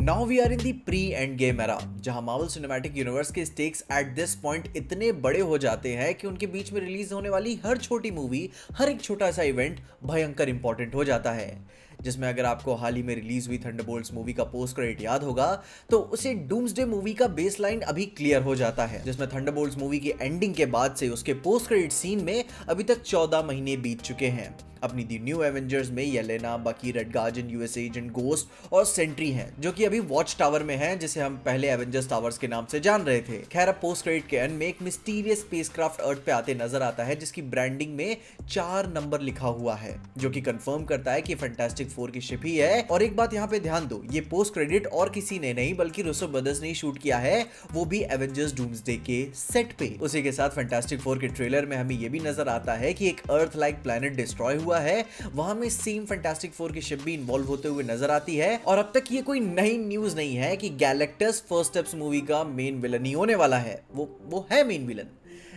Now we are in the pre end game era, जहां Marvel cinematic universe के stakes at this point इतने बड़े हो जाते हैं कि उनके बीच में रिलीज होने वाली हर छोटी मूवी, हर एक छोटा सा इवेंट भयंकर इंपॉर्टेंट हो जाता है। जिसमें अगर आपको हाल ही में रिलीज हुई थंडरबोल्ट्स मूवी का पोस्ट क्रेडिट याद होगा तो उसे डूम्सडे मूवी का बेसलाइन अभी क्लियर हो जाता है, जिसमें थंडरबोल्ट्स मूवी की एंडिंग के बाद से उसके पोस्ट क्रेडिट सीन में अभी तक 14 महीने बीत चुके हैं। अपनी दी न्यू एवेंजर्स में येलेना, बकी, red guardian, US agent, ghost और सेंट्री हैं, जो कि अभी वॉच टावर में हैं, जिसे हम पहले एवेंजर्स टावर्स के नाम से जान रहे थे। खैर, अब पोस्ट क्रेडिट के एंड में एक मिस्टीरियस स्पेसक्राफ्ट अर्थ पे आते नजर आता है, जिसकी ब्रांडिंग में 4 नंबर लिखा हुआ है, जो कि कंफर्म करता है कि फैंटास्टिक 4 की शिप ही है। और एक बात यहाँ पे ध्यान दो, ये पोस्ट क्रेडिट और किसी ने नहीं बल्कि रूसो ब्रदर्स ने ही शूट किया है, वो भी एवेंजर्स डूम्सडे के सेट पे। उसी के साथ फैंटास्टिक 4 के ट्रेलर में हमें ये भी नजर आता है कि एक अर्थ लाइक प्लैनेट डिस्ट्रॉय हुआ है, वहां में सेम फैंटास्टिक 4 की शिप भी इन्वॉल्व होते हुए नजर आती है। और अब तक ये कोई नई न्यूज नहीं है कि गैलेक्टस फर्स्ट स्टेप्स मूवी का मेन विलन ही होने वाला है। वो है मेन विलन,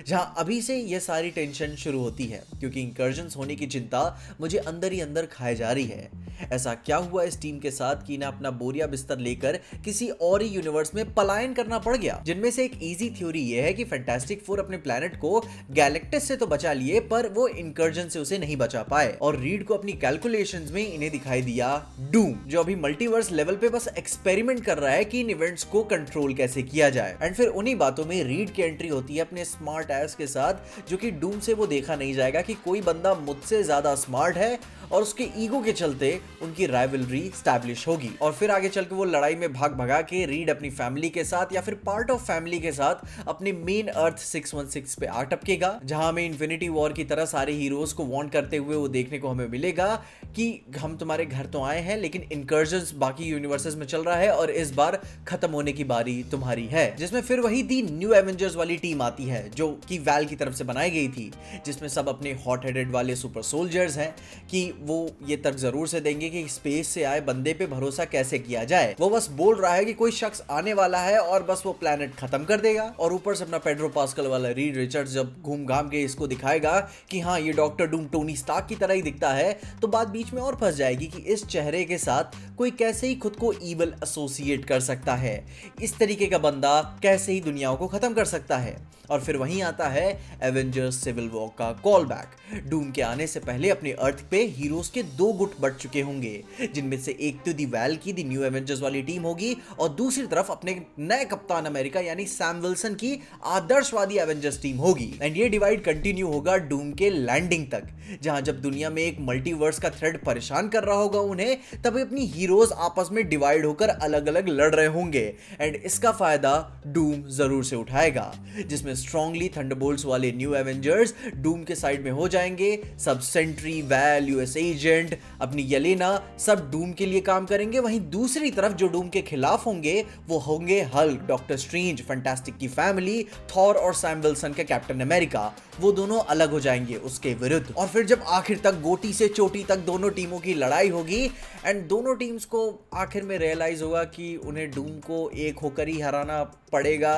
जहां अभी से ये सारी टेंशन शुरू होती है, क्योंकि इंकर्जन्स होने की चिंता मुझे अंदर ही अंदर खाए जा रही है। ऐसा क्या हुआ इस टीम के साथ कि इन्हें अपना बोरिया बिस्तर लेकर किसी और ही यूनिवर्स में पलायन करना पड़ गया, जिनमें से एक इजी थ्योरी ये है कि फैंटास्टिक 4 अपने प्लैनेट को गैलेक्टस से तो बचा लिए, पर वो इंकर्जन से उसे नहीं बचा पाए, और रीड को अपनी कैलकुलेशंस में इन्हें दिखाई दिया डूम, जो अभी मल्टीवर्स लेवल पे बस एक्सपेरिमेंट कर रहा है कि इन इवेंट्स को कंट्रोल कैसे किया जाए। एंड फिर उन्हीं बातों में रीड की एंट्री होती है अपने स्मार्ट एस के साथ, जो कि डूम से वो देखा नहीं जाएगा कि कोई बंदा मुझसे ज्यादा स्मार्ट है, और उसके ईगो के चलते उनकी राइवलरी स्टैब्लिश होगी। और फिर आगे चल के वो लड़ाई में भाग भगा के रीड अपनी फैमिली के साथ या फिर पार्ट ऑफ फैमिली के साथ अपने मेन अर्थ 616 पे आ टपकेगा, जहां हमें इन्फिनिटी वॉर की तरह सारे हीरोज को वार्न करते हुए वो देखने को हमें मिलेगा कि हम तुम्हारे घर तो आए हैं, लेकिन इनकर्जन्स बाकी यूनिवर्सेस में चल रहा है और इस बार खत्म होने की बारी तुम्हारी है। जिसमें फिर वही दी न्यू एवेंजर्स वाली टीम आती है, जो कि वैल की तरफ से बनाई गई थी, जिसमें सब अपने हॉट हेडेड वाले सुपर सोल्जर्स हैं कि वो ये तर्क जरूर से देंगे कि स्पेस से आए बंदे पे भरोसा कैसे किया जाए। वो बस बोल रहा है कि कोई शख्स आने वाला है और बस वो प्लेनेट खत्म कर देगा, और ऊपर से अपना पेड्रो पास्कल वाला रीड रिचर्ड्स जब घूम घाम के इसको दिखाएगा कि हाँ, ये डॉक्टर डूम टोनी स्टार्क की तरह ही दिखता है, तो बात बीच में और फंस जाएगी कि इस चेहरे के साथ कोई कैसे ही खुद को ईवल एसोसिएट कर सकता है, इस तरीके का बंदा कैसे ही दुनियाओं को खत्म कर सकता है। और फिर वहीं आता है एवेंजर्स सिविल वॉर का कॉल बैक। डूम के आने से पहले अपने अर्थ पे हीरोज के 2 गुट बढ़ चुके होंगे, जिनमें से एक तो दी वैल की दी न्यू एवेंजर्स वाली टीम होगी, और दूसरी तरफ अपने नए कप्तान अमेरिका यानी सैम विल्सन की आदर्शवादी एवेंजर्स टीम होगी। एंड ये डिवाइड कंटिन्यू होगा डूम के लैंडिंग तक, जहां जब दुनिया में एक मल्टीवर्स का थ्रेड परेशान कर रहा होगा उन्हें, तब अपनी हीरोज आपस में डिवाइड होकर अलग अलग लड़ रहे होंगे। एंड इसका फायदा डूम जरूर से उठाएगा, जिसमें स्ट्रांगली थंडरबोल्ट्स वाले न्यू एवेंजर्स डूम के साइड में हो जाएंगे। सब सेंट्री, वैल, यूएस एजेंट, अपनी येलेना, सब डूम के लिए काम करेंगे। वहीं दूसरी तरफ जो डूम के खिलाफ होंगे वो होंगे हल्क, डॉक्टर स्ट्रेंज, फैंटास्टिक की फैमिली, थॉर और सैम विल्सन के कैप्टन अमेरिका। वो दोनों अलग हो जाएंगे उसके विरुद्ध। और फिर जब आखिर तक गोटी से चोटी तक दोनों टीमों की लड़ाई होगी, एंड दोनों टीम्स को आखिर में रियलाइज होगा कि उन्हें डूम को एक होकर ही हराना पड़ेगा।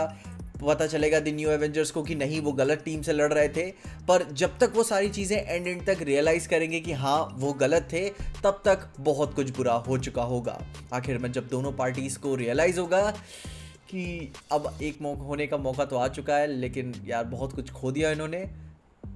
पता चलेगा द न्यू एवेंजर्स को कि नहीं, वो गलत टीम से लड़ रहे थे, पर जब तक वो सारी चीजें एंड तक रियलाइज करेंगे कि हाँ वो गलत थे, तब तक बहुत कुछ बुरा हो चुका होगा। आखिर में जब दोनों पार्टीज को रियलाइज होगा कि अब एक होने का मौका तो आ चुका है, लेकिन यार बहुत कुछ खो दिया इन्होंने,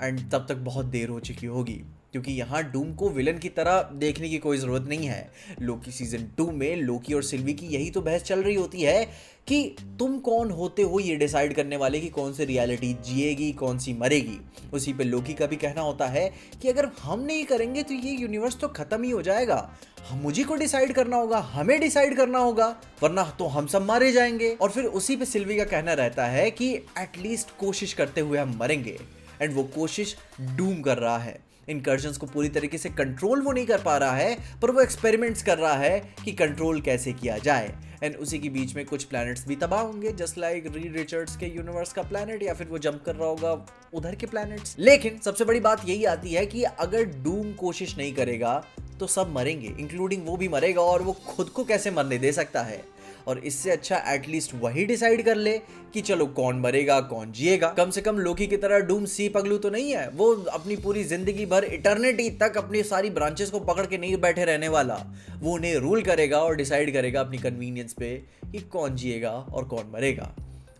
एंड तब तक बहुत देर हो चुकी होगी, क्योंकि यहाँ डूम को विलन की तरह देखने की कोई ज़रूरत नहीं है। लोकी सीजन 2 में लोकी और सिल्वी की यही तो बहस चल रही होती है कि तुम कौन होते हो ये डिसाइड करने वाले कि कौन सी रियलिटी जिएगी, कौन सी मरेगी। उसी पे लोकी का भी कहना होता है कि अगर हम नहीं करेंगे तो ये यूनिवर्स तो ख़त्म ही हो जाएगा, मुझे को डिसाइड करना होगा, हमें डिसाइड करना होगा, वरना तो हम सब मारे जाएंगे। और फिर उसी पे सिल्वी का कहना रहता है कि एटलीस्ट कोशिश करते हुए हम मरेंगे, एंड वो कोशिश डूम कर रहा है। इनकर्जन्स को पूरी तरीके से कंट्रोल वो नहीं कर पा रहा है, पर वो एक्सपेरिमेंट्स कर रहा है कि कंट्रोल कैसे किया जाए। एंड उसी के बीच में कुछ प्लैनेट्स भी तबाह होंगे, जस्ट लाइक रीड रिचर्ड्स के यूनिवर्स का प्लैनेट, या फिर वो जंप कर रहा होगा उधर के प्लैनेट्स। लेकिन सबसे बड़ी बात यही आती है कि अगर डूम कोशिश नहीं करेगा तो सब मरेंगे, इंक्लूडिंग वो भी मरेगा, और वो खुद को कैसे मरने दे सकता है। और इससे अच्छा एटलीस्ट वही डिसाइड कर ले कि चलो कौन मरेगा कौन जिएगा। कम से कम लोकी की तरह डूम सी पगलू तो नहीं है, वो अपनी पूरी जिंदगी भर इटर्निटी तक अपनी सारी ब्रांचेस को पकड़ के नहीं बैठे रहने वाला। वो उन्हें रूल करेगा और डिसाइड करेगा अपनी कन्वीनियंस पे कि कौन जिएगा और कौन मरेगा।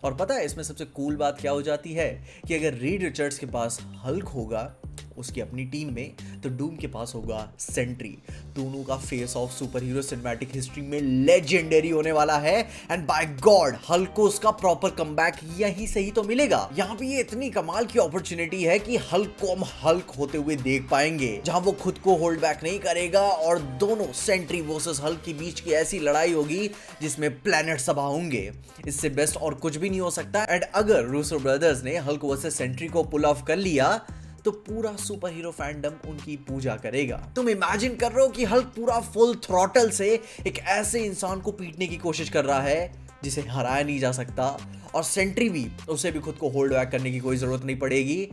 और पता है इसमें सबसे कूल बात क्या हो जाती है कि अगर रीड रिचर्ड्स के पास हल्क होगा उसकी अपनी टीम में, तो डूम के पास होगा सेंट्री। दोनों का face of super hero cinematic history में लेजेंडरी होने वाला है एंड बाय गॉड हल्क को उसका प्रॉपर कमबैक यहीं से ही तो मिलेगा। यहाँ पे ये इतनी कमाल की अपॉर्चुनिटी है कि हल्क को हम हल्क होते हुए देख पाएंगे, जहां वो खुद को होल्ड बैक नहीं करेगा और दोनों सेंट्री वर्सेस हल्क के बीच की ऐसी लड़ाई होगी जिसमें प्लैनेट सभा होंगे। इससे बेस्ट और कुछ भी नहीं हो सकता। एंड अगर रूसो ब्रदर्स ने हल्क वर्सेस सेंट्री को पुल ऑफ कर लिया तो पूरा सुपर हीरो फैंडम उनकी पूजा करेगा। तुम इमेजिन कर रहे हो कि हल्क पूरा फुल थ्रॉटल से एक ऐसे इंसान को पीटने की कोशिश कर रहा है जिसे हराया नहीं जा सकता, और सेंट्री भी, उसे भी खुद को होल्ड बैक करने की कोई जरूरत नहीं पड़ेगी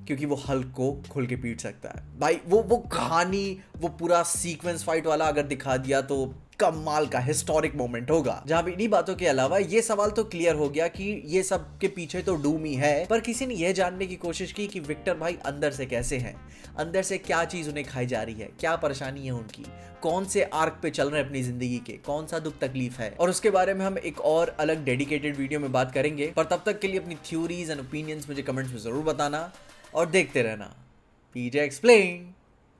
क्योंकि वो हल्क को खुल के पीट सकता है। भाई वो कहानी, वो पूरा सीक्वेंस फाइट वाला अगर दिखा दिया तो कमाल का हिस्टोरिक मोमेंट होगा। जहां भी इन्हीं बातों के अलावा ये सवाल तो क्लियर हो गया कि ये सब के पीछे तो डूम ही है, पर किसी ने यह जानने की कोशिश की कि विक्टर भाई अंदर से कैसे हैं, अंदर से क्या चीज उन्हें खाई जा रही है, क्या परेशानी है उनकी, कौन से आर्क पे चल रहे हैं अपनी जिंदगी के, कौन सा दुख तकलीफ है। और उसके बारे में हम एक और अलग डेडिकेटेड वीडियो में बात करेंगे। पर तब तक के लिए अपनी थ्योरीज एंड ओपिनियंस मुझे कमेंट्स में जरूर बताना और देखते रहना पीजे एक्सप्लेन।